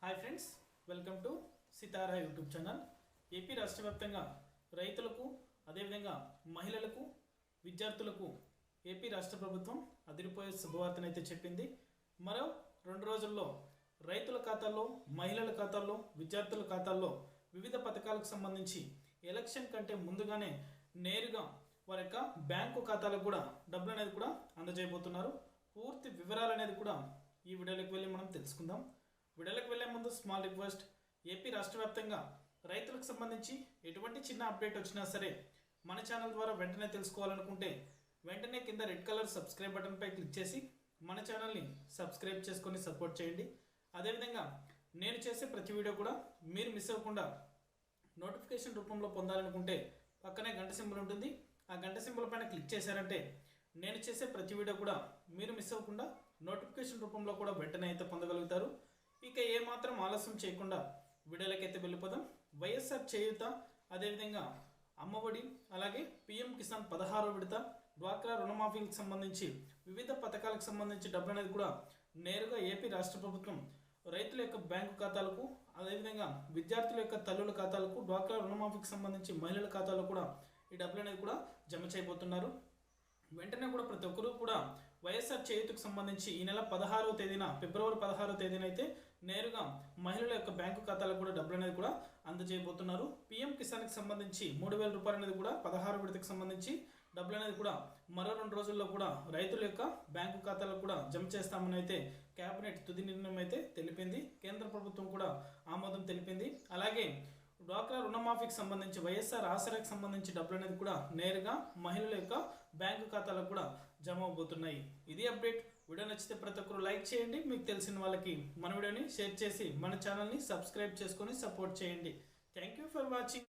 Hi friends, welcome to Sitara YouTube channel. AP రాష్ట్ర వ్యాప్తంగా రైతులకు అదేవిధంగా మహిళలకు విద్యార్థులకు ఏపీ రాష్ట్ర ప్రభుత్వం అదిరిపోయే శుభవార్తనైతే చెప్పింది. మరో 2 రోజుల్లో రైతుల ఖాతాల్లో, మహిళల ఖాతాల్లో, విద్యార్థుల ఖాతాల్లో వివిధ పథకాలకు సంబంధించి ఎలక్షన్ కంటే ముందుగానే నేరుగా వారి యొక్క బ్యాంకు ఖాతాలకు కూడా డబ్బులు అనేది కూడా అందజేయబోతున్నారు. పూర్తి వివరాలు అనేది కూడా ఈ వీడియోలోకి వెళ్ళి మనం తెలుసుకుందాం. వీడియోలోకి వెళ్ళే ముందు స్మాల్ రిక్వెస్ట్, ఏపీ రాష్ట్ర వ్యాప్తంగా రైతులకు సంబంధించి ఎటువంటి చిన్న అప్డేట్ వచ్చినా సరే మన ఛానల్ ద్వారా వెంటనే తెలుసుకోవాలనుకుంటే వెంటనే కింద రెడ్ కలర్ సబ్స్క్రైబ్ బటన్పై క్లిక్ చేసి మన ఛానల్ని సబ్స్క్రైబ్ చేసుకొని సపోర్ట్ చేయండి. అదేవిధంగా నేను చేసే ప్రతి వీడియో కూడా మీరు మిస్ అవ్వకుండా నోటిఫికేషన్ రూపంలో పొందాలనుకుంటే పక్కనే గంట సింబల్ ఉంటుంది. ఆ గంట సింబల్ పైన క్లిక్ చేశారంటే నేను చేసే ప్రతి వీడియో కూడా మీరు మిస్ అవ్వకుండా నోటిఫికేషన్ రూపంలో కూడా వెంటనే అయితే పొందగలుగుతారు. ఇక ఏమాత్రం ఆలస్యం చేయకుండా వీడియోలకైతే వెళ్ళిపోదాం. వైఎస్ఆర్ చేయూత, అదేవిధంగా అమ్మఒడి, అలాగే పిఎం కిసాన్ 16వ విడత, డ్వాక్రా రుణమాఫీకి సంబంధించి వివిధ పథకాలకు సంబంధించి డబ్బులు అనేది కూడా నేరుగా ఏపీ రాష్ట్ర ప్రభుత్వం రైతుల యొక్క బ్యాంకు ఖాతాలకు, అదేవిధంగా విద్యార్థుల యొక్క తల్లుల ఖాతాలకు, డ్వాక్రా రుణమాఫీకి సంబంధించి మహిళల ఖాతాలకు కూడా ఈ డబ్బులు అనేది కూడా జమ చేయబోతున్నారు. వెంటనే కూడా ప్రతి ఒక్కరూ కూడా వైఎస్ఆర్ చేయూతకు సంబంధించి ఈ నెల 16వ తేదీన, ఫిబ్రవరి 16వ తేదీన అయితే నేరుగా మహిళల యొక్క బ్యాంకు ఖాతాలకు కూడా డబ్బులు అనేది కూడా అందజేయబోతున్నారు. పిఎం కిసాన్కి సంబంధించి 3,000 రూపాయలు అనేది కూడా 16 విడతకు సంబంధించి డబ్బులు అనేది కూడా మరో 2 రోజుల్లో కూడా రైతుల యొక్క బ్యాంకు ఖాతాలకు కూడా జమ చేస్తామని అయితే కేబినెట్ తుది నిర్ణయం అయితే తెలిపింది. కేంద్ర ప్రభుత్వం కూడా ఆమోదం తెలిపింది. అలాగే డ్వాక్రా రుణమాఫీకి సంబంధించి, వైఎస్ఆర్ ఆసరాకి సంబంధించి డబ్బులు అనేది కూడా నేరుగా మహిళల యొక్క బ్యాంకు ఖాతాలకు కూడా జమ అవబోతున్నాయి. ఇది అప్డేట్. వీడియో నచ్చితే ప్రతి ఒక్కరు లైక్ చేయండి. మీకు తెలిసిన వాళ్ళకి మన వీడియోని షేర్ చేసి మన ఛానల్ని సబ్స్క్రైబ్ చేసుకొని సపోర్ట్ చేయండి. Thank you for watching.